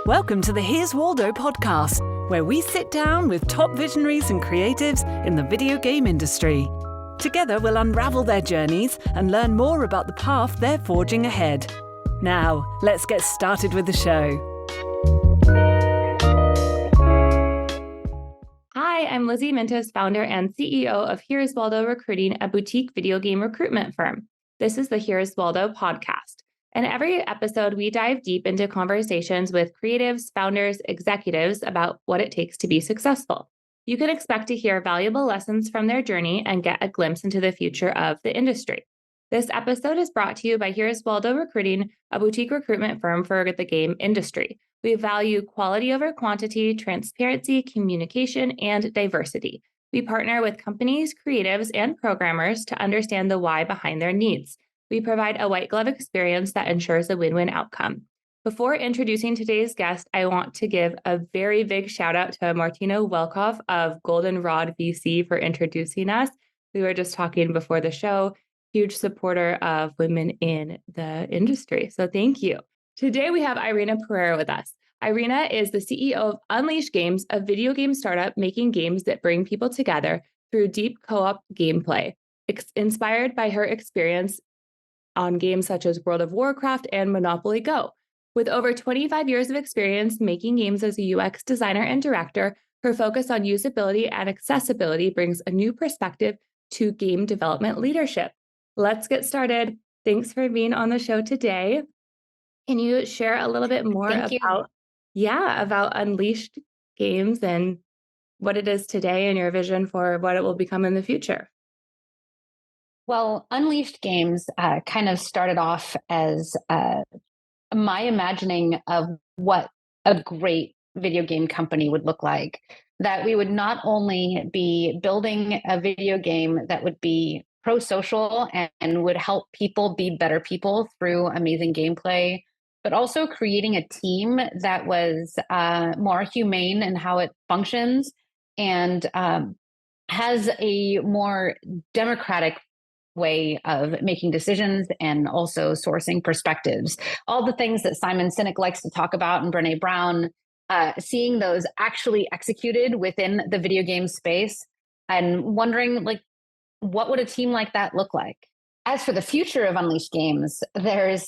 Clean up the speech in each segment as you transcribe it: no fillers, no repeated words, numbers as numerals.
Welcome to the Here's Waldo podcast, where we sit down with top visionaries and creatives in the video game industry. Together, we'll unravel their journeys and learn more about the path they're forging ahead. Now, let's get started with the show. Hi, I'm Lizzie Mintos, founder and CEO of Here's Waldo Recruiting, a boutique video game recruitment firm. This is the Here's Waldo podcast. In every episode, we dive deep into conversations with creatives, founders, executives about what it takes to be successful. You can expect to hear valuable lessons from their journey and get a glimpse into the future of the industry. This episode is brought to you by Here's Waldo Recruiting, a boutique recruitment firm for the game industry. We value quality over quantity, transparency, communication, and diversity. We partner with companies, creatives, and programmers to understand the why behind their needs. We provide a white glove experience that ensures a win-win outcome. Before introducing today's guest, I want to give a very big shout out to Martina Welkoff of Goldenrod VC for introducing us. We were just talking before the show, huge supporter of women in the industry. So thank you. Today we have Irena Pereira with us. Irena is the CEO of Unleashed Games, a video game startup making games that bring people together through deep co-op gameplay. Inspired by her experience on games such as World of Warcraft and Monopoly Go. With over 25 years of experience making games as a UX designer and director, her focus on usability and accessibility brings a new perspective to game development leadership. Let's get started. Thanks for being on the show today. Can you share a little bit more about Unleashed Games and what it is today and your vision for what it will become in the future? Well, Unleashed Games kind of started off as my imagining of what a great video game company would look like. That we would not only be building a video game that would be pro-social and would help people be better people through amazing gameplay, but also creating a team that was more humane in how it functions and has a more democratic way of making decisions and also sourcing perspectives. All the things that Simon Sinek likes to talk about and Brené Brown, seeing those actually executed within the video game space and wondering, like, what would a team like that look like? As for the future of Unleashed Games, there's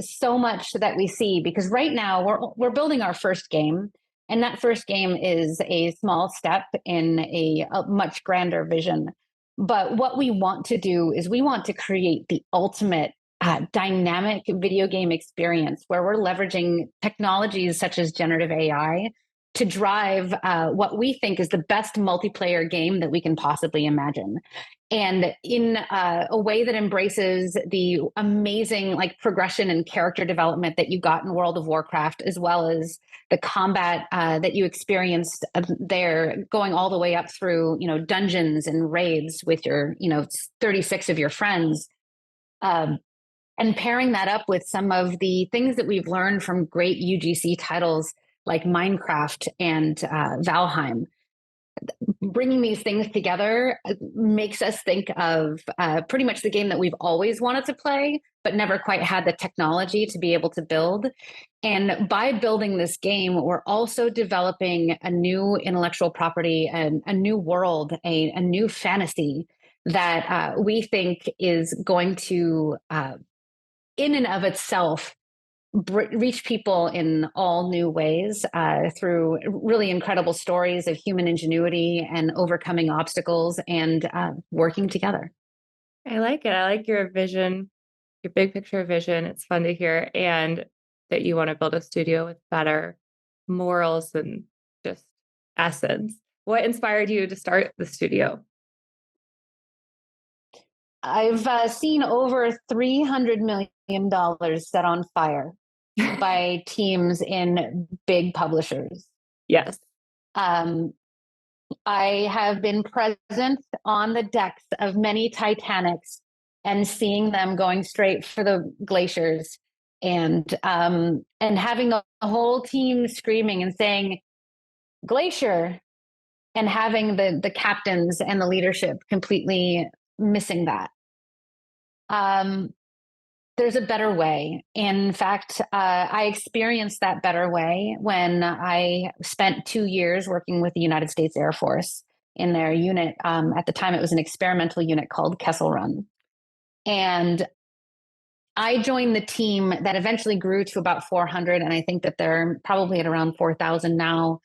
so much that we see because right now we're building our first game. And that first game is a small step in a much grander vision. But what we want to do is we want to create the ultimate dynamic video game experience where we're leveraging technologies such as generative AI to drive what we think is the best multiplayer game that we can possibly imagine. And in a way that embraces the amazing progression and character development that you got in World of Warcraft, as well as the combat that you experienced there, going all the way up through, dungeons and raids with your, 36 of your friends. And pairing that up with some of the things that we've learned from great UGC titles like Minecraft and Valheim. Bringing these things together makes us think of pretty much the game that we've always wanted to play, but never quite had the technology to be able to build. And by building this game, we're also developing a new intellectual property and a new world, a new fantasy that we think is going to, in and of itself, reach people in all new ways through really incredible stories of human ingenuity and overcoming obstacles and working together. I like it. I like your vision, your big picture vision. It's fun to hear, and that you want to build a studio with better morals and just essence. What inspired you to start the studio? I've seen over $300 million set on fire by teams in big publishers. Yes. I have been present on the decks of many Titanics and seeing them going straight for the glaciers and having the whole team screaming and saying, "Glacier," and having the captains and the leadership completely missing that. There's a better way. In fact, I experienced that better way when I spent 2 years working with the United States Air Force in their unit. At the time, it was an experimental unit called Kessel Run. And I joined the team that eventually grew to about 400. And I think that they're probably at around 4,000 now.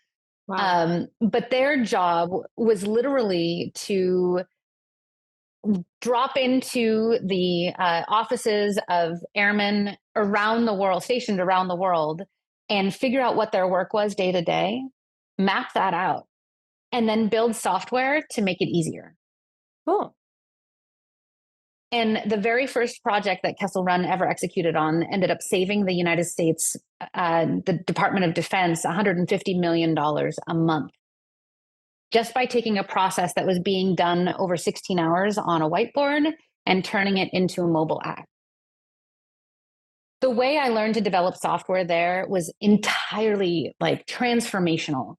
Wow. But their job was literally to drop into the offices of airmen around the world, stationed around the world, and figure out what their work was day to day, map that out, and then build software to make it easier. Cool. And the very first project that Kessel Run ever executed on ended up saving the United States, the Department of Defense, $150 million a month, just by taking a process that was being done over 16 hours on a whiteboard and turning it into a mobile app. The way I learned to develop software there was entirely like transformational.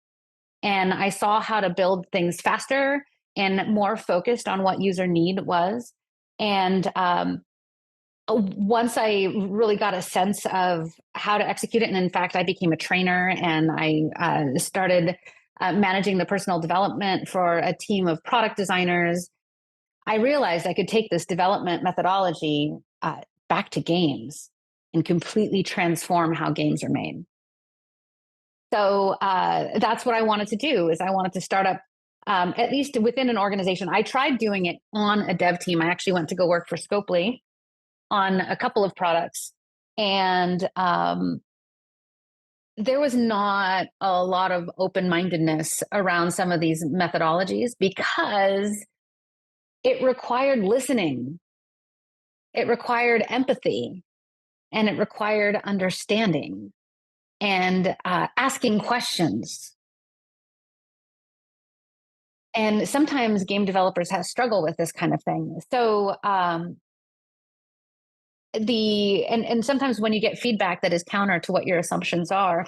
And I saw how to build things faster and more focused on what user need was. And once I really got a sense of how to execute it, and in fact, I became a trainer and I started managing the personal development for a team of product designers, I realized I could take this development methodology back to games and completely transform how games are made. So that's what I wanted to do. Is I wanted to start up at least within an organization. I tried doing it on a dev team. I actually went to go work for Scopely on a couple of products, and there was not a lot of open-mindedness around some of these methodologies because it required listening, it required empathy, and it required understanding and asking questions. And sometimes game developers have struggle with this kind of thing. So and sometimes when you get feedback that is counter to what your assumptions are,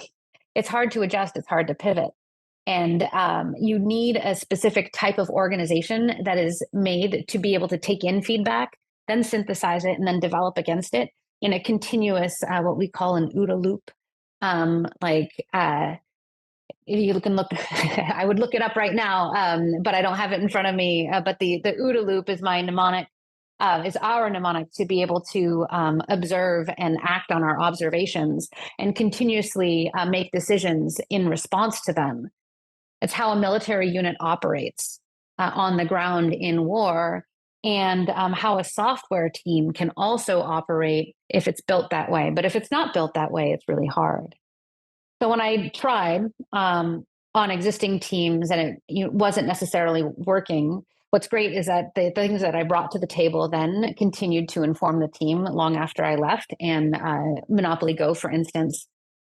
it's hard to adjust, it's hard to pivot. And you need a specific type of organization that is made to be able to take in feedback, then synthesize it, and then develop against it in a continuous, what we call an OODA loop. You can look, I would look it up right now, but I don't have it in front of me. But the OODA loop is my mnemonic, is our mnemonic to be able to observe and act on our observations and continuously make decisions in response to them. It's how a military unit operates on the ground in war, and how a software team can also operate if it's built that way. But if it's not built that way, it's really hard. So when I tried on existing teams and it wasn't necessarily working, what's great is that the things that I brought to the table then continued to inform the team long after I left. And Monopoly Go, for instance,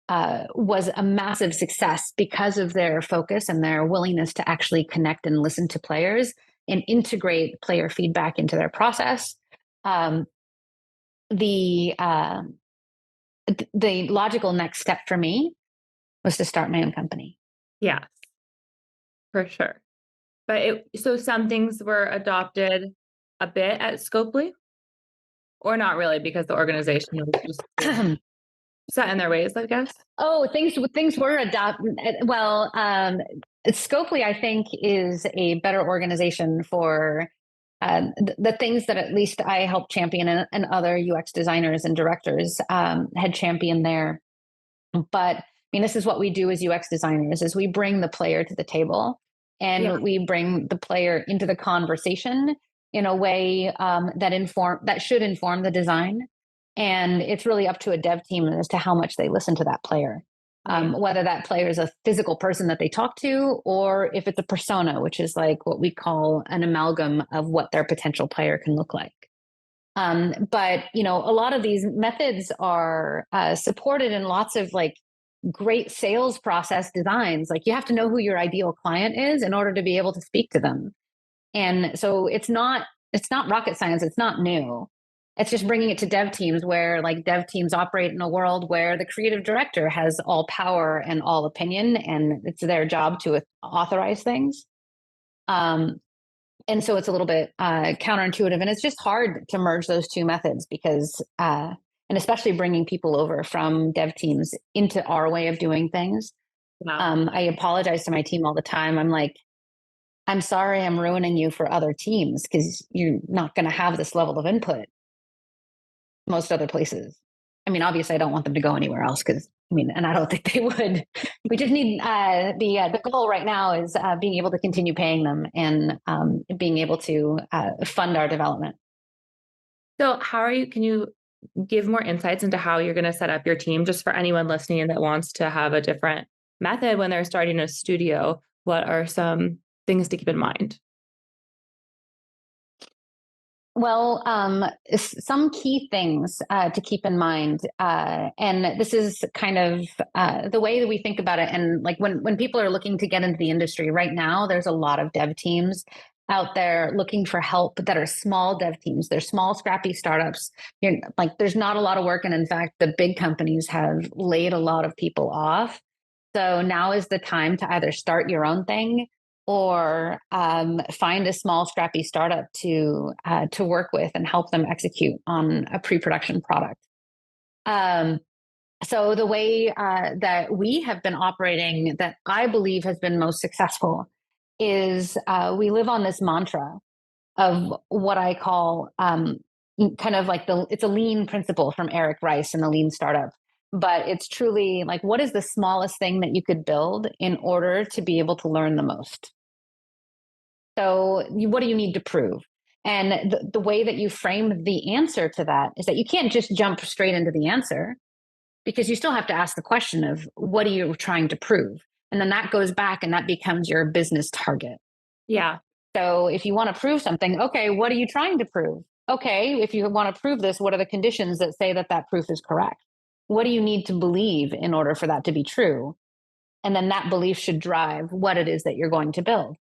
was a massive success because of their focus and their willingness to actually connect and listen to players and integrate player feedback into their process. The logical next step for me was to start my own company. Yes, for sure. But so some things were adopted a bit at Scopely, or not really, because the organization was just set in their ways, I guess. Oh, things were adopted. Well, Scopely, I think, is a better organization for the things that at least I helped champion, and other UX designers and directors had championed there. But I mean, this is what we do as UX designers: is we bring the player to the table, and we bring the player into the conversation in a way that should inform the design. And it's really up to a dev team as to how much they listen to that player, whether that player is a physical person that they talk to, or if it's a persona, which is like what we call an amalgam of what their potential player can look like. But a lot of these methods are supported in lots of like great sales process designs. Like, you have to know who your ideal client is in order to be able to speak to them. And so it's not rocket science. It's not new. It's just bringing it to dev teams, where like dev teams operate in a world where the creative director has all power and all opinion, and it's their job to authorize things. And so it's a little bit counterintuitive, and it's just hard to merge those two methods because, and especially bringing people over from dev teams into our way of doing things. Wow. I apologize to my team all the time. I'm like, I'm sorry, I'm ruining you for other teams because you're not going to have this level of input most other places. I mean, obviously, I don't want them to go anywhere else because I mean, and I don't think they would. We just need the goal right now is being able to continue paying them and being able to fund our development. So can you give more insights into how you're going to set up your team just for anyone listening that wants to have a different method when they're starting a studio? What are some things to keep in mind? Well, some key things to keep in mind, and this is kind of the way that we think about it. And like when people are looking to get into the industry right now, there's a lot of dev teams out there looking for help that are small dev teams. They're small, scrappy startups. There's not a lot of work, and in fact, the big companies have laid a lot of people off. So now is the time to either start your own thing or find a small, scrappy startup to work with and help them execute on a pre-production product. So the way that we have been operating, that I believe has been most successful, is we live on this mantra of what I call kind of like it's a lean principle from Eric Rice and the lean startup. But it's truly like, what is the smallest thing that you could build in order to be able to learn the most? So what do you need to prove? And the way that you frame the answer to that is that you can't just jump straight into the answer because you still have to ask the question of what are you trying to prove? And then that goes back and that becomes your business target. Yeah. So if you want to prove something, okay, what are you trying to prove? Okay, if you want to prove this, what are the conditions that say that that proof is correct? What do you need to believe in order for that to be true? And then that belief should drive what it is that you're going to build.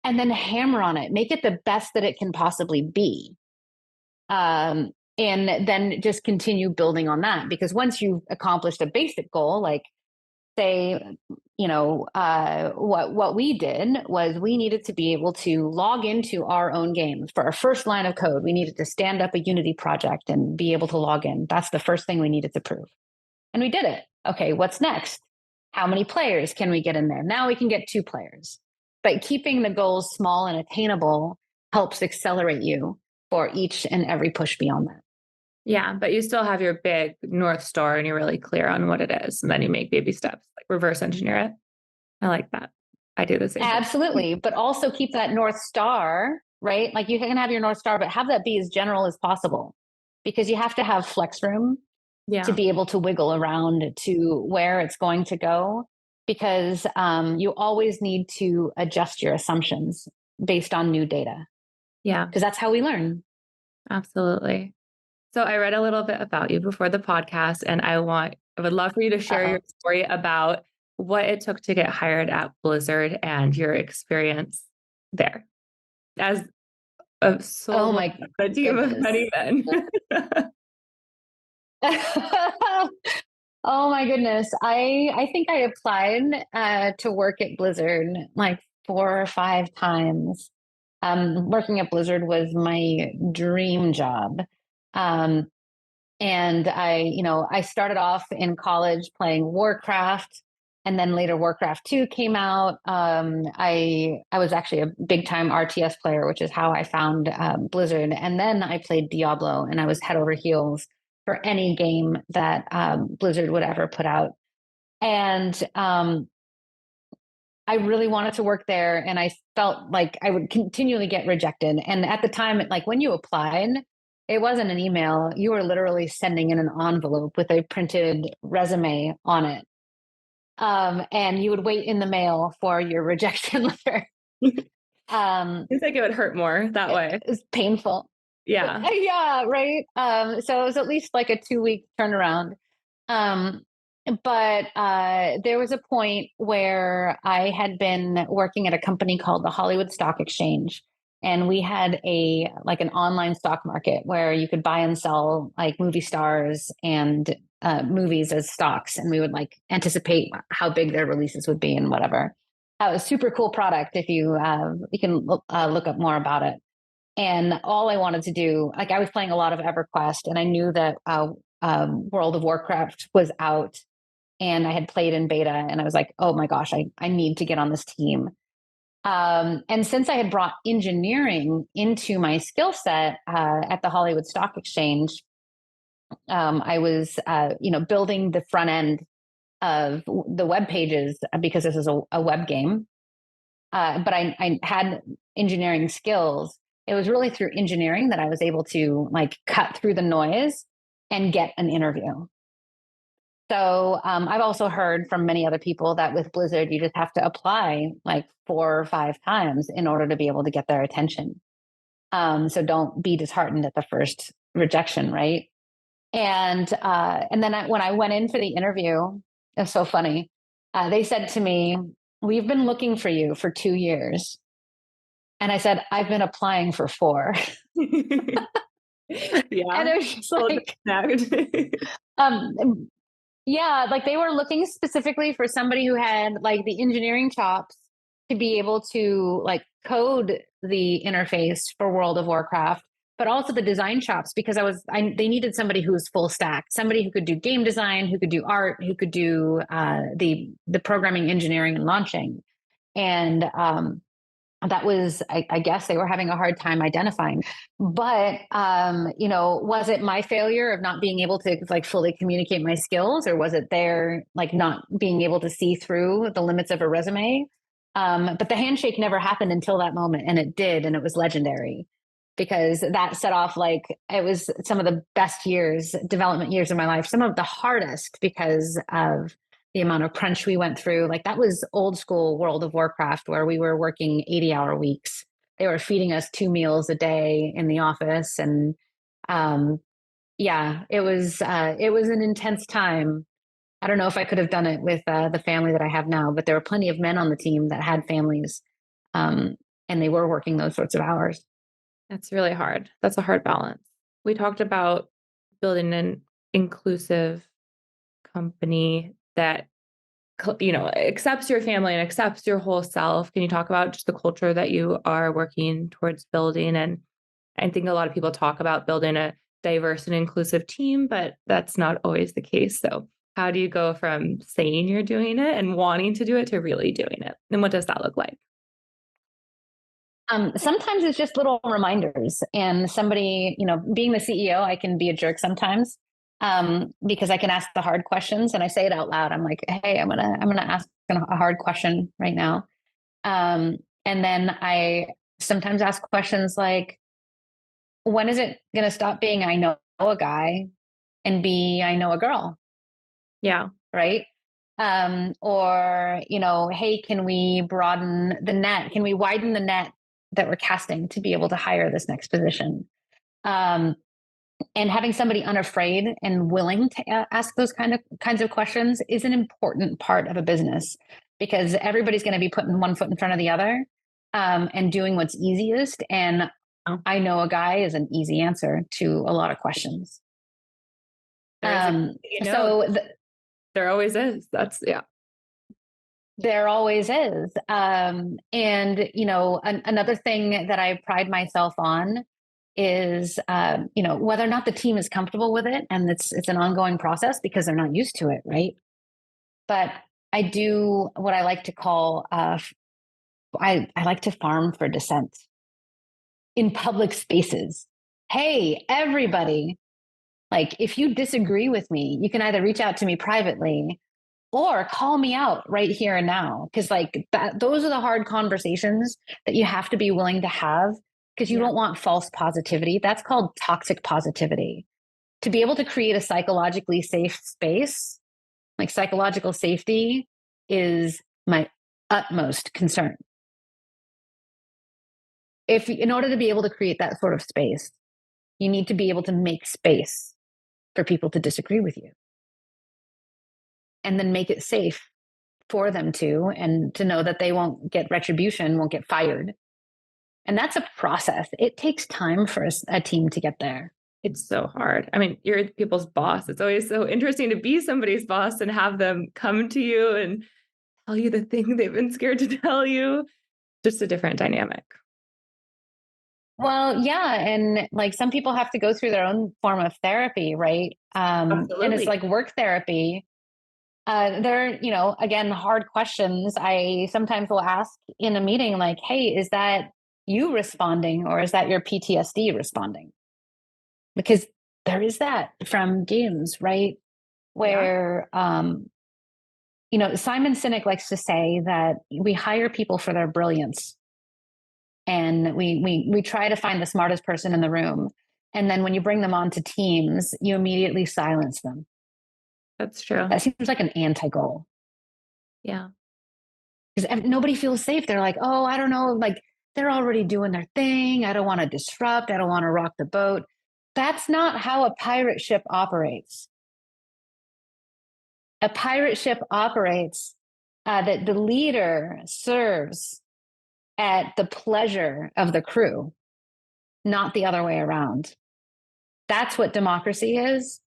And then hammer on it, make it the best that it can possibly be. And then just continue building on that. Because once you've accomplished a basic goal, like say, what we did was we needed to be able to log into our own game. For our first line of code, we needed to stand up a Unity project and be able to log in. That's the first thing we needed to prove. And we did it. Okay, what's next? How many players can we get in there? Now we can get 2 players. But keeping the goals small and attainable helps accelerate you for each and every push beyond that. Yeah, but you still have your big North Star and you're really clear on what it is. And then you make baby steps, like reverse engineer it. I like that. I do the same. Absolutely. But also keep that North Star, right? Like you can have your North Star, but have that be as general as possible because you have to have flex room to be able to wiggle around to where it's going to go because you always need to adjust your assumptions based on new data. Yeah. Because that's how we learn. Absolutely. So I read a little bit about you before the podcast, and I would love for you to share your story about what it took to get hired at Blizzard and your experience there as a solo a team of many men. Oh my goodness. I think I applied to work at Blizzard like 4 or 5 times. Working at Blizzard was my dream job. And I started off in college playing Warcraft, and then later Warcraft 2 came out. I was actually a big time RTS player, which is how I found Blizzard. And then I played Diablo, and I was head over heels for any game that Blizzard would ever put out. And I really wanted to work there, and I felt like I would continually get rejected. And at the time, like when you applied, it wasn't an email. You were literally sending in an envelope with a printed resume on it. And you would wait in the mail for your rejection letter. Seems like it would hurt more that way. It's painful. Yeah. Yeah, right. So it was at least like a 2-week turnaround. But there was a point where I had been working at a company called the Hollywood Stock Exchange, and we had an online stock market where you could buy and sell like movie stars and movies as stocks, and we would like anticipate how big their releases would be and whatever. a super cool product. If you can look up more about it. And all I wanted to do, like I was playing a lot of EverQuest, and I knew that World of Warcraft was out, and I had played in beta, and I was like, oh my gosh, I need to get on this team. And since I had brought engineering into my skill set at the Hollywood Stock Exchange, I was, building the front end of the web pages because this is a web game. But I had engineering skills. It was really through engineering that I was able to like cut through the noise and get an interview. So I've also heard from many other people that with Blizzard, you just have to apply like 4 or 5 times in order to be able to get their attention. So don't be disheartened at the first rejection, right? And then when I went in for the interview, it was so funny. They said to me, "We've been looking for you for 2 years." And I said, "I've been applying for 4." Yeah. And it was So like, yeah, like they were looking specifically for somebody who had like the engineering chops to be able to like code the interface for World of Warcraft, but also the design chops because they needed somebody who was full stack, somebody who could do game design, who could do art, who could do the programming, engineering, and launching. And that was, I guess they were having a hard time identifying. But, was it my failure of not being able to like fully communicate my skills, or was it their like not being able to see through the limits of a resume? But the handshake never happened until that moment, and it did, and it was legendary because that set off like it was some of the best development years of my life, some of the hardest because of the amount of crunch we went through. Like that was old school World of Warcraft where we were working 80-hour weeks. They were feeding us 2 meals a day in the office. And it was an intense time. I don't know if I could have done it with the family that I have now, but there were plenty of men on the team that had families, and they were working those sorts of hours. That's really hard. That's a hard balance. We talked about building an inclusive company that, accepts your family and accepts your whole self. Can you talk about just the culture that you are working towards building? And I think a lot of people talk about building a diverse and inclusive team, but that's not always the case. So how do you go from saying you're doing it and wanting to do it to really doing it? And what does that look like? Sometimes it's just little reminders, and somebody, being the CEO, I can be a jerk sometimes because I can ask the hard questions, and I say it out loud. I'm like, "Hey, I'm gonna ask a hard question right now," and then I sometimes ask questions like, "When is it gonna stop being I know a guy and be I know a girl?" Yeah. Right. Or, hey, can we broaden the net? Can we widen the net that we're casting to be able to hire this next position? And having somebody unafraid and willing to ask those kinds of questions is an important part of a business because everybody's going to be putting one foot in front of the other and doing what's easiest. And I know a guy is an easy answer to a lot of questions. There always is. There always is. Another thing that I pride myself on is, whether or not the team is comfortable with it, and it's an ongoing process because they're not used to it, right? But I do what I like to call, I like to farm for dissent in public spaces. Hey, everybody, like if you disagree with me, you can either reach out to me privately or call me out right here and now. Because like those are the hard conversations that you have to be willing to have because you don't want false positivity. That's called toxic positivity. To be able to create a psychologically safe space, like psychological safety is my utmost concern. In order to be able to create that sort of space, you need to be able to make space for people to disagree with you. And then make it safe for them to, and to know that they won't get retribution, won't get fired. And that's a process. It takes time for a team to get there. It's so hard. I mean, you're people's boss. It's always so interesting to be somebody's boss and have them come to you and tell you the thing they've been scared to tell you. Just a different dynamic. Well, yeah. And like some people have to go through their own form of therapy, right? And it's Absolutely. like work therapy. They're, again, hard questions. I sometimes will ask in a meeting, like, hey, is that you responding or is that your PTSD responding? Because there is that from games, right? Where, Simon Sinek likes to say that we hire people for their brilliance, and we try to find the smartest person in the room. And then when you bring them onto teams, you immediately silence them. That's true. That seems like an anti-goal. Yeah. Because nobody feels safe. They're like, oh, I don't know, like they're already doing their thing. I don't want to disrupt. I don't want to rock the boat. That's not how a pirate ship operates. A pirate ship operates that the leader serves at the pleasure of the crew, not the other way around. That's what democracy is.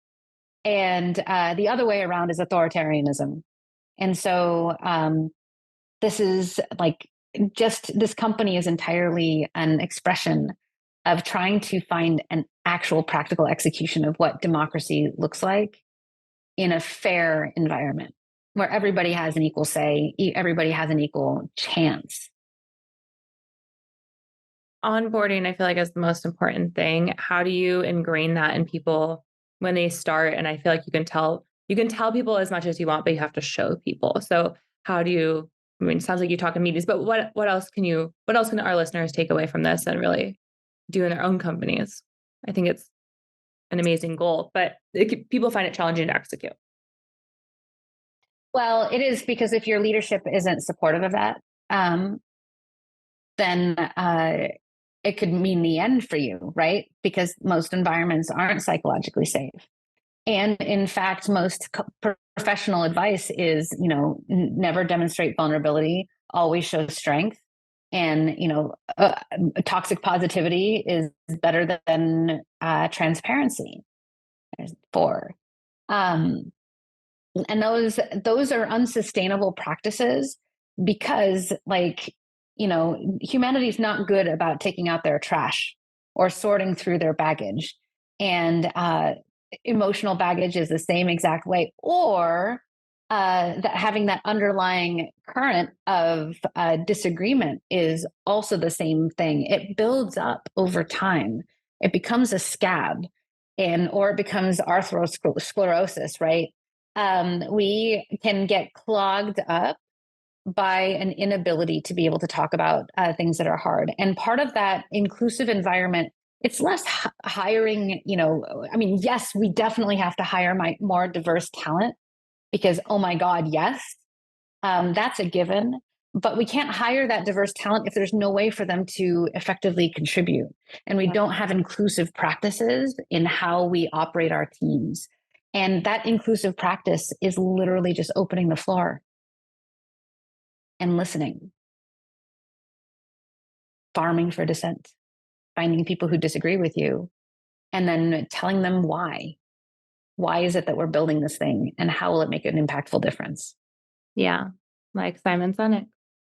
And the other way around is authoritarianism. And so this is like this company is entirely an expression of trying to find an actual practical execution of what democracy looks like in a fair environment where everybody has an equal say, everybody has an equal chance. Onboarding, I feel like, is the most important thing. How do you ingrain that in people when they start? And I feel like you can tell people as much as you want, but you have to show people. So how do you, I mean, it sounds like you talk in meetings, but what else can our listeners take away from this and really do in their own companies? I think it's an amazing goal, but people find it challenging to execute. Well, it is, because if your leadership isn't supportive of that, then it could mean the end for you, right? Because most environments aren't psychologically safe. And in fact, most professional advice is, never demonstrate vulnerability, always show strength. And, toxic positivity is better than transparency. There's 4. And those are unsustainable practices because, like, humanity is not good about taking out their trash or sorting through their baggage. And emotional baggage is the same exact way, or that having that underlying current of disagreement is also the same thing. It builds up over time. It becomes a scab, or it becomes arthrosclerosis, right? We can get clogged up by an inability to be able to talk about things that are hard. And part of that inclusive environment, it's less hiring, I mean, yes, we definitely have to hire more diverse talent because, oh my God, yes, that's a given. But we can't hire that diverse talent if there's no way for them to effectively contribute. And we don't have inclusive practices in how we operate our teams. And that inclusive practice is literally just opening the floor and listening, farming for dissent, finding people who disagree with you, and then telling them why. Why is it that we're building this thing, and how will it make an impactful difference? Yeah, like Simon Sinek,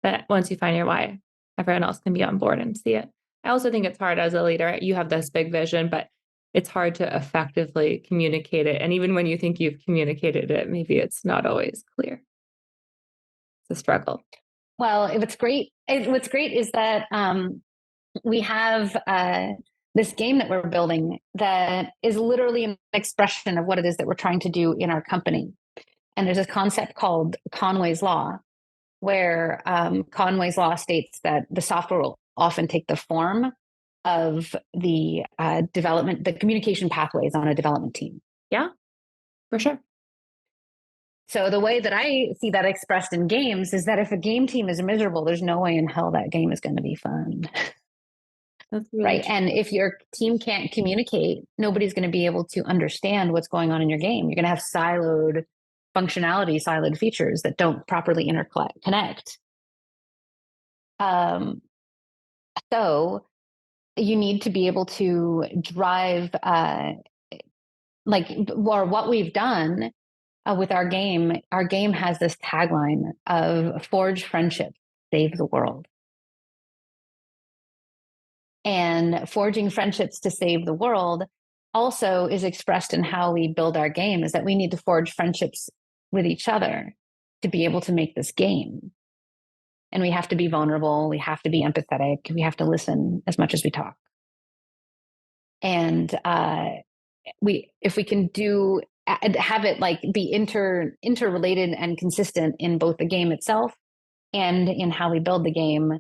that once you find your why, everyone else can be on board and see it. I also think it's hard as a leader. You have this big vision, but it's hard to effectively communicate it. And even when you think you've communicated it, maybe it's not always clear. It's a struggle. Well, what's great is that we have this game that we're building that is literally an expression of what it is that we're trying to do in our company. And there's a concept called Conway's Law, where Conway's Law states that the software will often take the form of the the communication pathways on a development team. Yeah, for sure. So the way that I see that expressed in games is that if a game team is miserable, there's no way in hell that game is going to be fun. That's really right. true. And if your team can't communicate, nobody's going to be able to understand what's going on in your game. You're going to have siloed functionality, siloed features that don't properly interconnect. So you need to be able to drive, or what we've done with our game has this tagline of forge friendship, save the world. And forging friendships to save the world also is expressed in how we build our game, is that we need to forge friendships with each other to be able to make this game. And we have to be vulnerable. We have to be empathetic. We have to listen as much as we talk. And if we can have it like be interrelated and consistent in both the game itself and in how we build the game,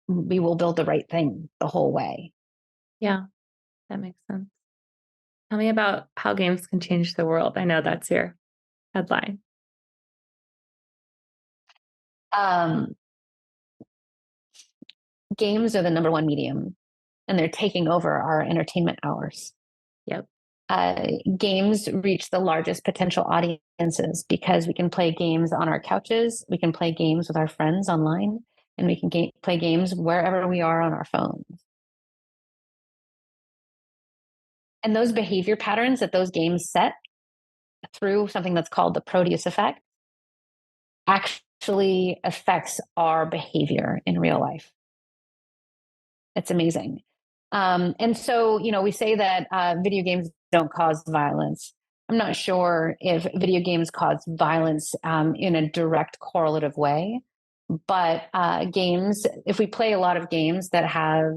we will build the right thing the whole way. Yeah, that makes sense. Tell me about how games can change the world. I know that's your headline. Games are the number one medium, and they're taking over our entertainment hours. Yep. Games reach the largest potential audiences because we can play games on our couches, we can play games with our friends online, and we can play games wherever we are on our phones. And those behavior patterns that those games set through something that's called the Proteus effect actually affects our behavior in real life. It's amazing. And so, we say that video games don't cause violence. I'm not sure if video games cause violence in a direct correlative way, but games, if we play a lot of games that have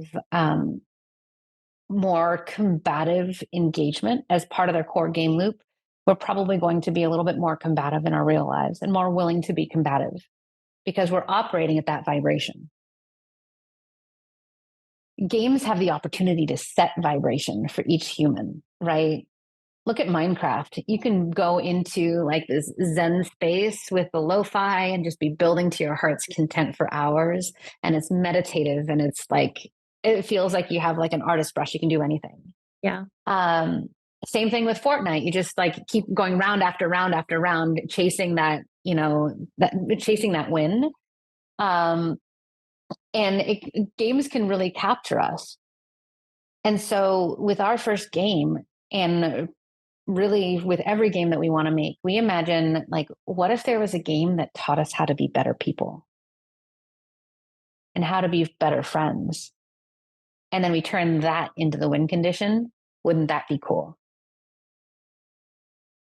more combative engagement as part of their core game loop, we're probably going to be a little bit more combative in our real lives and more willing to be combative because we're operating at that vibration. Games have the opportunity to set vibration for each human, right? Look at Minecraft. You can go into like this Zen space with the lo-fi and just be building to your heart's content for hours. And it's meditative and it's like, it feels like you have like an artist brush. You can do anything. Yeah. Same thing with Fortnite. You just like keep going round after round after round, chasing that, chasing that win. Games can really capture us. And so with our first game, and really with every game that we want to make, we imagine like, what if there was a game that taught us how to be better people and how to be better friends? And then we turn that into the win condition. Wouldn't that be cool?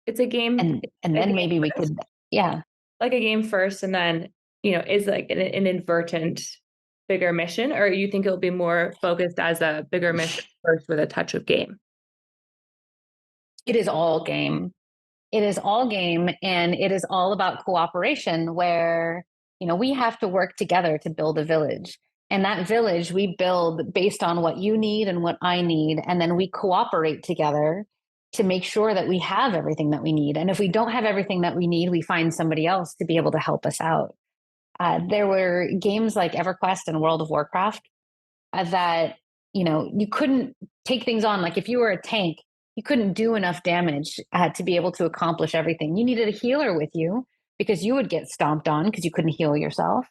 It's a game. And then maybe we could, yeah. Like a game first, and then, is like an inadvertent bigger mission, or you think it'll be more focused as a bigger mission first with a touch of game? It is all game. It is all game, and it is all about cooperation where, we have to work together to build a village. And that village we build based on what you need and what I need. And then we cooperate together to make sure that we have everything that we need. And if we don't have everything that we need, we find somebody else to be able to help us out. There were games like EverQuest and World of Warcraft that, you couldn't take things on. Like if you were a tank, you couldn't do enough damage to be able to accomplish everything. You needed a healer with you because you would get stomped on because you couldn't heal yourself.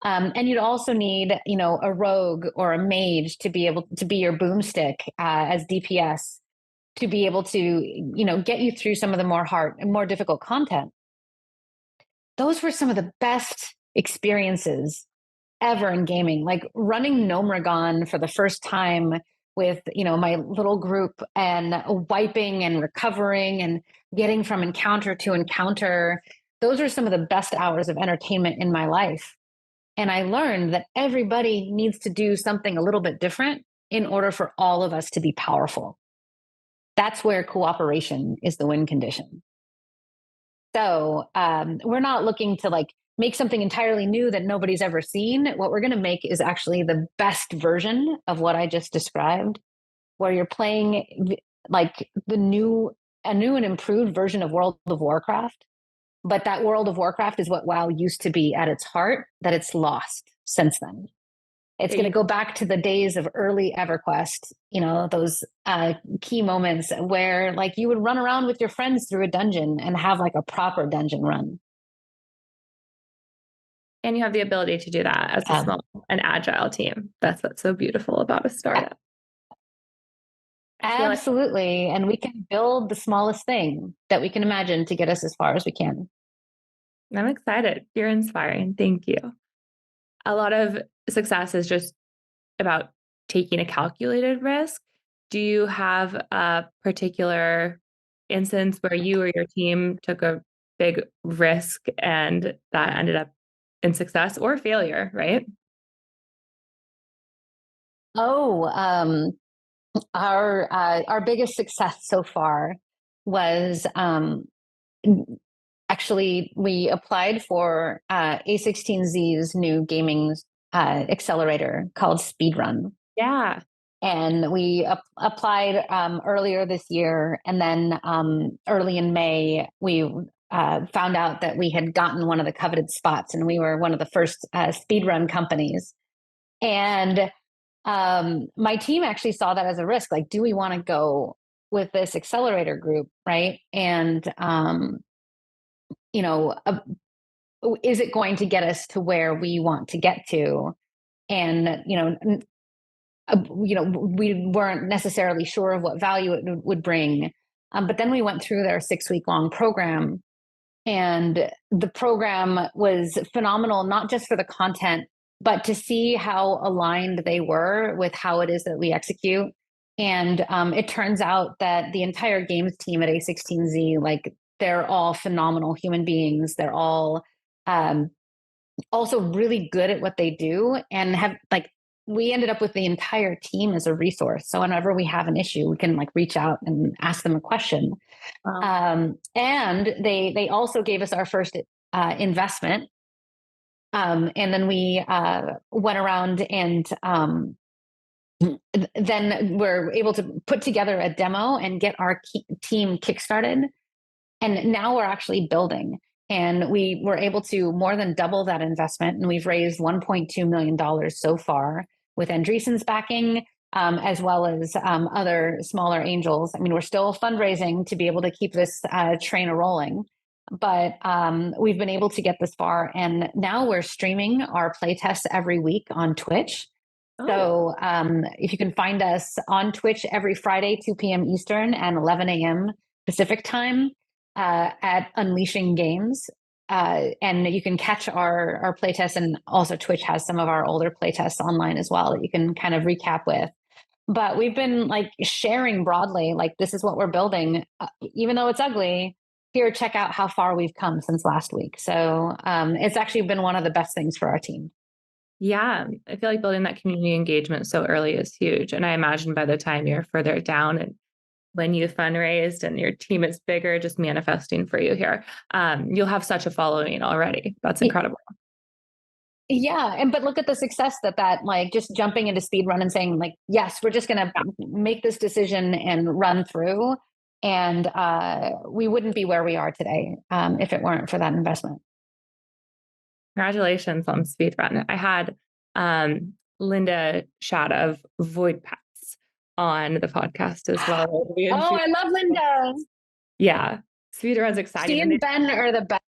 And you'd also need, a rogue or a mage to be able to be your boomstick as DPS to be able to, get you through some of the more difficult content. Those were some of the best experiences ever in gaming, like running Gnomeregan for the first time with, my little group and wiping and recovering and getting from encounter to encounter. Those are some of the best hours of entertainment in my life. And I learned that everybody needs to do something a little bit different in order for all of us to be powerful. That's where cooperation is the win condition. So we're not looking to like make something entirely new that nobody's ever seen. What we're going to make is actually the best version of what I just described, where you're playing like a new and improved version of World of Warcraft. But that World of Warcraft is what WoW used to be at its heart, that it's lost since then. It's going to go back to the days of early EverQuest, those key moments where like you would run around with your friends through a dungeon and have like a proper dungeon run. And you have the ability to do that as a small and agile team. That's what's so beautiful about a startup. feel like Absolutely. And we can build the smallest thing that we can imagine to get us as far as we can. I'm excited. You're inspiring. Thank you. A lot of success is just about taking a calculated risk. Do you have a particular instance where you or your team took a big risk and that ended up in success or failure, right? Oh, our biggest success so far was actually we applied for A16Z's new gaming accelerator called Speedrun. Yeah. And we applied earlier this year, and then early in May we found out that we had gotten one of the coveted spots, and we were one of the first speedrun companies. And my team actually saw that as a risk. Like, do we want to go with this accelerator group, right? And you know, is it going to get us to where we want to get to? And we weren't necessarily sure of what value it would bring. But then we went through their 6-week long program, and the program was phenomenal, not just for the content, but to see how aligned they were with how it is that we execute. And it turns out that the entire games team at A16Z, like, they're all phenomenal human beings. They're all um, also really good at what they do, and have, like, we ended up with the entire team as a resource. So whenever we have an issue, we can, like, reach out and ask them a question. And they also gave us our first investment. And then we went around and then we're able to put together a demo and get our team kickstarted. And now we're actually building. And we were able to more than double that investment. And we've raised $1.2 million so far with Andreessen's backing, as well as other smaller angels. I mean, we're still fundraising to be able to keep this train rolling. But we've been able to get this far. And now we're streaming our playtests every week on Twitch. So if you can find us on Twitch every Friday, 2 p.m. Eastern and 11 a.m. Pacific time, at Unleashing Games. And you can catch our playtests, and also Twitch has some of our older playtests online as well that you can kind of recap with. But we've been, like, sharing broadly, like, this is what we're building, even though it's ugly. Here, check out how far we've come since last week. So it's actually been one of the best things for our team. Yeah, I feel like building that community engagement so early is huge. And I imagine by the time you're further down and when you fundraised and your team is bigger, just manifesting for you here, you'll have such a following already. That's incredible. Yeah. And but look at the success that like, just jumping into speedrun and saying, like, yes, we're just going to make this decision and run through. And we wouldn't be where we are today if it weren't for that investment. Congratulations on speedrun. I had Linda Shad of Void Pets on the podcast as well. Oh, I love Linda. Yeah. Speedrun's exciting. She and Ben are the best.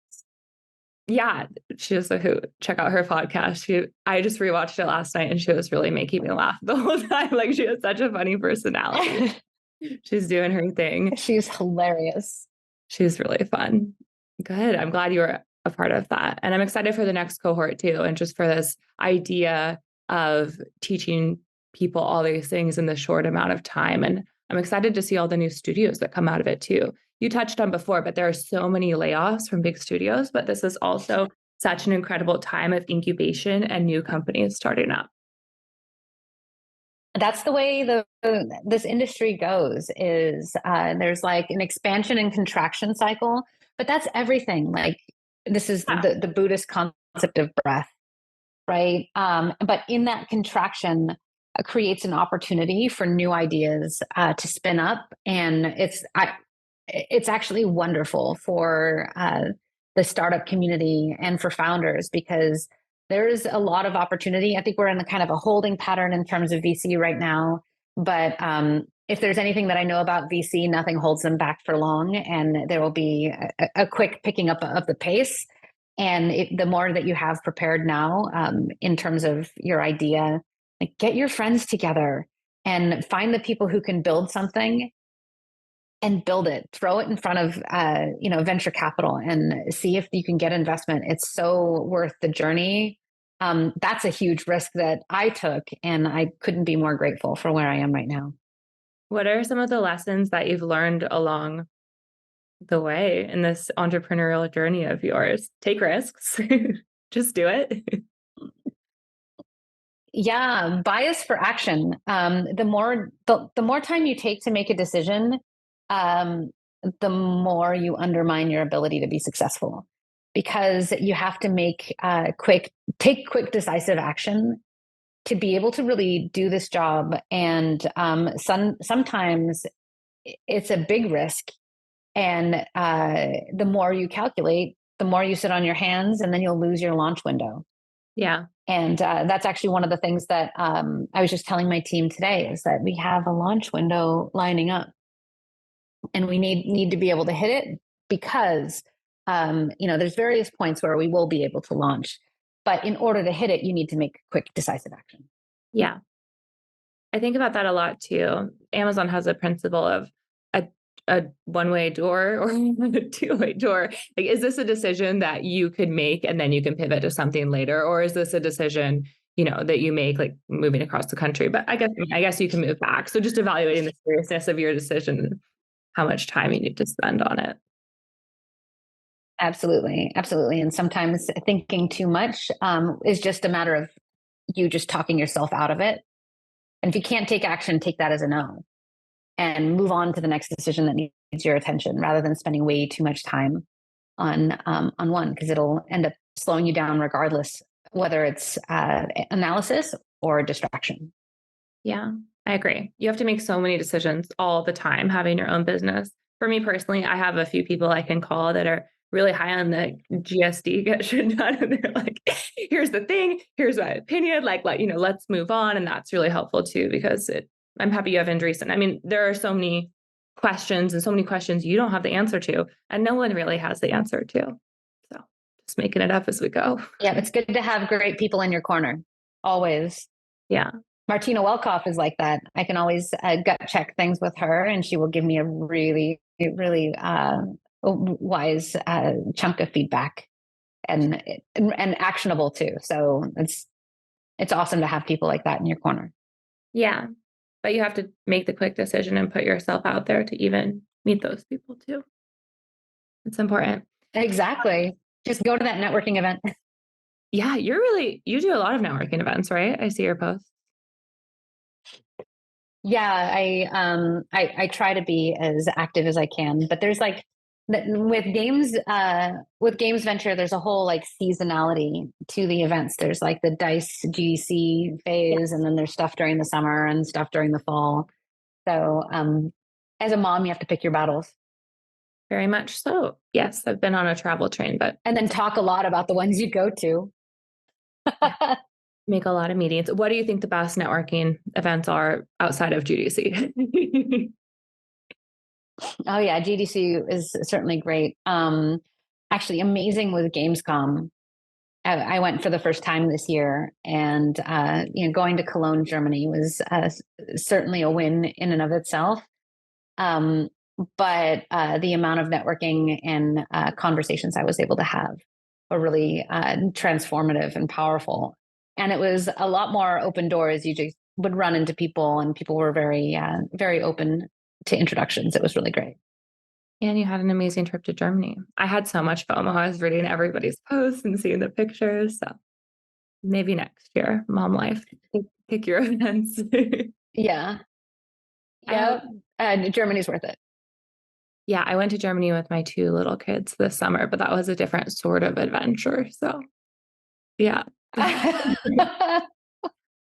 Yeah, she is a hoot. Check out her podcast. I just rewatched it last night and she was really making me laugh the whole time. Like, she has such a funny personality. She's doing her thing. She's hilarious. She's really fun. Good. I'm glad you were a part of that. And I'm excited for the next cohort too. And just for this idea of teaching people all these things in this short amount of time. And I'm excited to see all the new studios that come out of it too. You touched on before, but there are so many layoffs from big studios, but this is also such an incredible time of incubation and new companies starting up. That's the way this industry goes, is there's, like, an expansion and contraction cycle, but that's everything. Like, this is the Buddhist concept of breath, right? But in that contraction creates an opportunity for new ideas to spin up. And it's actually wonderful for the startup community and for founders, because there's a lot of opportunity. I think we're in a kind of a holding pattern in terms of VC right now. But if there's anything that I know about VC, nothing holds them back for long. And there will be a quick picking up of the pace. And the more that you have prepared now in terms of your idea, like, get your friends together, and find the people who can build something and build it, throw it in front of, venture capital and see if you can get investment. It's so worth the journey. That's a huge risk that I took, and I couldn't be more grateful for where I am right now. What are some of the lessons that you've learned along the way in this entrepreneurial journey of yours? Take risks, just do it. Yeah, bias for action. The more time you take to make a decision, um, the more you undermine your ability to be successful, because you have to take quick, decisive action to be able to really do this job. And sometimes it's a big risk, and the more you calculate, the more you sit on your hands, and then you'll lose your launch window. Yeah. And that's actually one of the things that I was just telling my team today, is that we have a launch window lining up, and we need to be able to hit it, because there's various points where we will be able to launch, but in order to hit it, you need to make quick, decisive action. Yeah. I think about that a lot too. Amazon has a principle of a one-way door or a two-way door. Like, is this a decision that you could make and then you can pivot to something later? Or is this a decision, that you make, like moving across the country? But I guess you can move back. So just evaluating the seriousness of your decision, how much time you need to spend on it. Absolutely. Absolutely. And sometimes thinking too much is just a matter of you just talking yourself out of it. And if you can't take action, take that as a no, and move on to the next decision that needs your attention, rather than spending way too much time on one, because it'll end up slowing you down regardless, whether it's analysis or distraction. Yeah, I agree. You have to make so many decisions all the time having your own business. For me personally, I have a few people I can call that are really high on the GSD, get shit done. And they're like, here's the thing, here's my opinion, let's move on. And that's really helpful too, because I'm happy you have Andreessen. I mean, there are so many questions you don't have the answer to, and no one really has the answer to. So just making it up as we go. Yeah, it's good to have great people in your corner, always. Yeah. Martina Welkoff is like that. I can always gut check things with her, and she will give me a really, really wise chunk of feedback, and actionable too. So it's awesome to have people like that in your corner. Yeah. But you have to make the quick decision and put yourself out there to even meet those people too. It's important. Exactly. Just go to that networking event. Yeah, you do a lot of networking events, right? I see your posts. Yeah, I try to be as active as I can, but there's with games venture, there's a whole seasonality to the events. There's the DICE GDC phase, and then there's stuff during the summer and stuff during the fall. So as a mom, you have to pick your battles. Very much so. Yes, I've been on a travel train, and then talk a lot about the ones you go to. Make a lot of meetings. What do you think the best networking events are outside of GDC? Oh yeah, GDC is certainly great. Actually amazing with Gamescom. I went for the first time this year, and going to Cologne, Germany was certainly a win in and of itself. But the amount of networking and conversations I was able to have were really transformative and powerful. And it was a lot more open doors. You just would run into people, and people were very, very open to introductions. It was really great. And you had an amazing trip to Germany. I had so much FOMO. I was reading everybody's posts and seeing the pictures. So maybe next year, mom life, pick your events. Yeah. Yeah. Germany's worth it. Yeah. I went to Germany with my 2 little kids this summer, but that was a different sort of adventure. So yeah.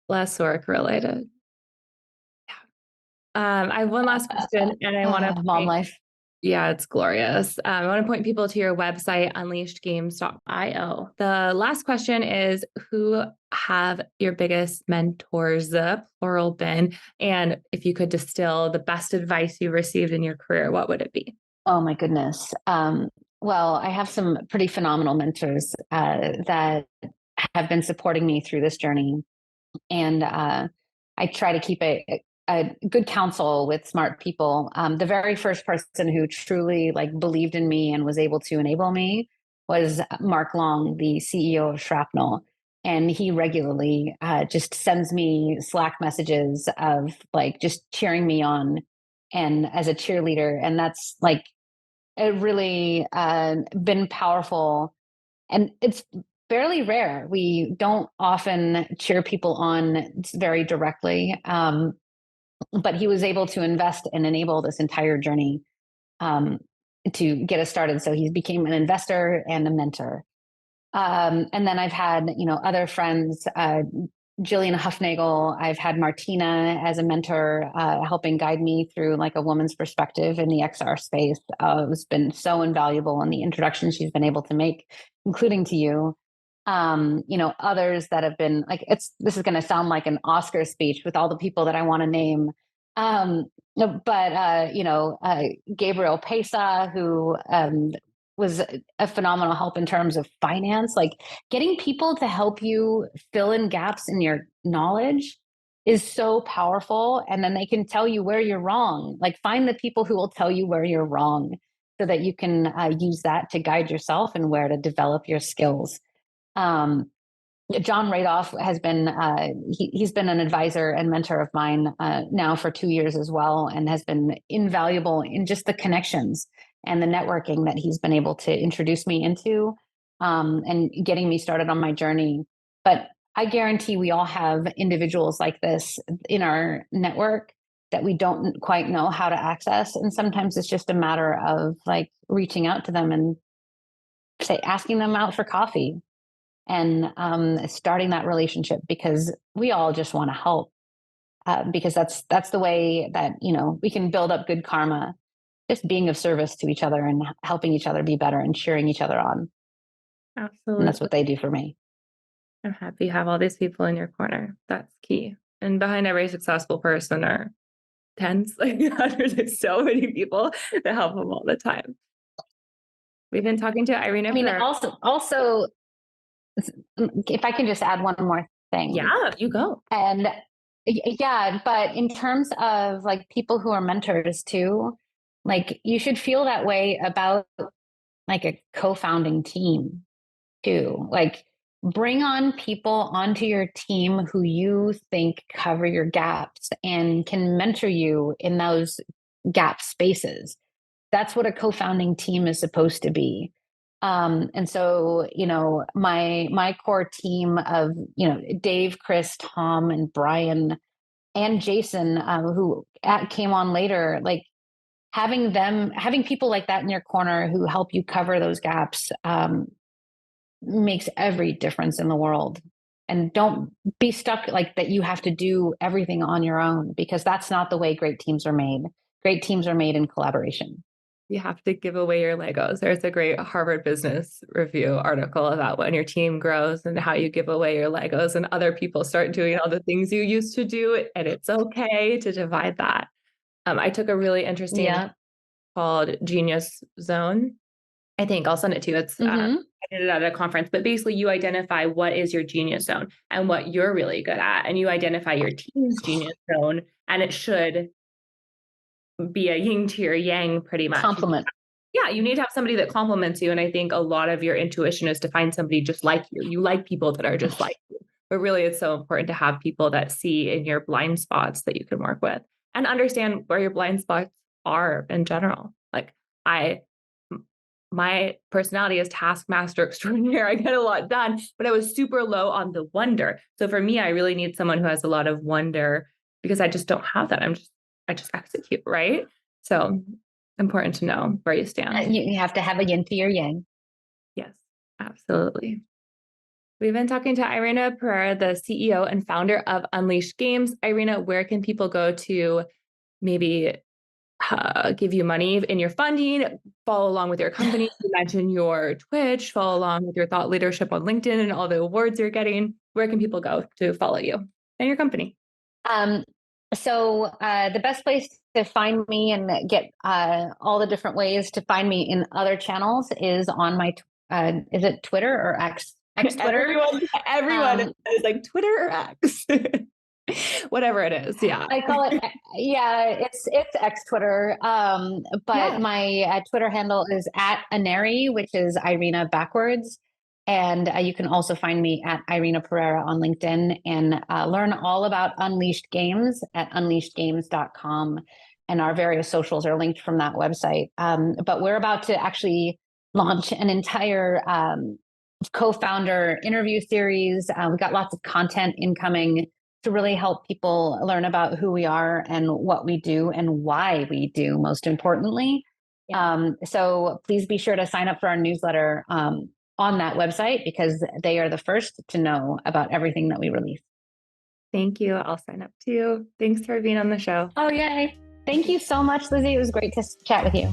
Less work related. Yeah. I have one last question, and I want to mom life. Yeah, it's glorious. I want to point people to your website, unleashedgames.io. The last question is, who have your biggest mentors, plural, been? And if you could distill the best advice you received in your career, what would it be? Oh my goodness. Well, I have some pretty phenomenal mentors that have been supporting me through this journey. And I try to keep it good counsel with smart people. The very first person who truly like believed in me and was able to enable me was Mark Long, the CEO of Shrapnel. And he regularly just sends me Slack messages of like just cheering me on and as a cheerleader. And that's like, it really been powerful. And it's fairly rare. We don't often cheer people on very directly. But he was able to invest and enable this entire journey um, to get us started. So he became an investor and a mentor. And then I've had, other friends, Jillian Huffnagel. I've had Martina as a mentor, helping guide me through like a woman's perspective in the XR space. It's been so invaluable, and the introductions she's been able to make, including to you. Others that have been like, this is going to sound like an Oscar speech with all the people that I want to name. Gabriel Pesa, who was a phenomenal help in terms of finance, like getting people to help you fill in gaps in your knowledge is so powerful. And then they can tell you where you're wrong. Like find the people who will tell you where you're wrong so that you can use that to guide yourself and where to develop your skills. John Radoff has been, he's been an advisor and mentor of mine now for 2 years as well, and has been invaluable in just the connections and the networking that he's been able to introduce me into and getting me started on my journey. But I guarantee we all have individuals like this in our network that we don't quite know how to access. And sometimes it's just a matter of like reaching out to them and asking them out for coffee and starting that relationship, because we all just want to help, because that's the way that we can build up good karma, just being of service to each other and helping each other be better and cheering each other on. Absolutely. And that's what they do for me. I'm happy you have all these people in your corner. That's key. And behind every successful person are tens, like hundreds, of so many people that help them all the time. We've been talking to Irena. I mean, also, if I can just add one more thing. Yeah, you go. And yeah, but in terms of like people who are mentors too, like you should feel that way about like a co-founding team too. Like bring on people onto your team who you think cover your gaps and can mentor you in those gap spaces. That's what a co-founding team is supposed to be. And so, my core team of, Dave, Chris, Tom, and Brian, and Jason, who came on later, like having people like that in your corner who help you cover those gaps makes every difference in the world. And don't be stuck like that. You have to do everything on your own, because that's not the way great teams are made. Great teams are made in collaboration. You have to give away your Legos. There's a great Harvard Business Review article about when your team grows and how you give away your Legos and other people start doing all the things you used to do. And it's okay to divide that. I took a really interesting called Genius Zone. I think I'll send it to you. It's I did it at a conference, but basically you identify what is your genius zone and what you're really good at. And you identify your team's genius zone, and it should be a yin to your yang pretty much. Complement. Yeah, you need to have somebody that complements you. And I think a lot of your intuition is to find somebody just like you. You like people that are just like you. But really, it's so important to have people that see in your blind spots that you can work with and understand where your blind spots are in general. Like my personality is taskmaster extraordinaire. I get a lot done, but I was super low on the wonder. So for me, I really need someone who has a lot of wonder, because I just don't have that. I just execute, right? So important to know where you stand. You have to have a yin to your yang. Yes, absolutely. We've been talking to Irena Pereira, the CEO and founder of Unleashed Games. Irena, where can people go to maybe give you money in your funding, follow along with your company? You mentioned your Twitch, follow along with your thought leadership on LinkedIn and all the awards you're getting. Where can people go to follow you and your company? So the best place to find me and get all the different ways to find me in other channels is on my, is it Twitter or X? Twitter? Everyone is like Twitter or X. Whatever it is. Yeah. I call it, it's X Twitter. But my Twitter handle is @Aneri, which is Irena backwards. And you can also find me at Irena Pereira on LinkedIn, and learn all about Unleashed Games at unleashedgames.com. And our various socials are linked from that website. But we're about to actually launch an entire co-founder interview series. We've got lots of content incoming to really help people learn about who we are and what we do and why we do, most importantly. So please be sure to sign up for our newsletter on that website, because they are the first to know about everything that we release. Thank you. I'll sign up too. Thanks for being on the show. Oh, yay. Thank you so much, Lizzie. It was great to chat with you.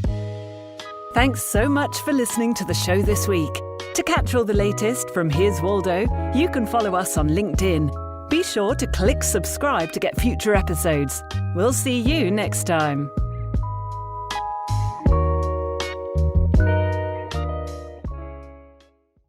Thanks so much for listening to the show this week. To catch all the latest from Here's Waldo, you can follow us on LinkedIn. Be sure to click subscribe to get future episodes. We'll see you next time.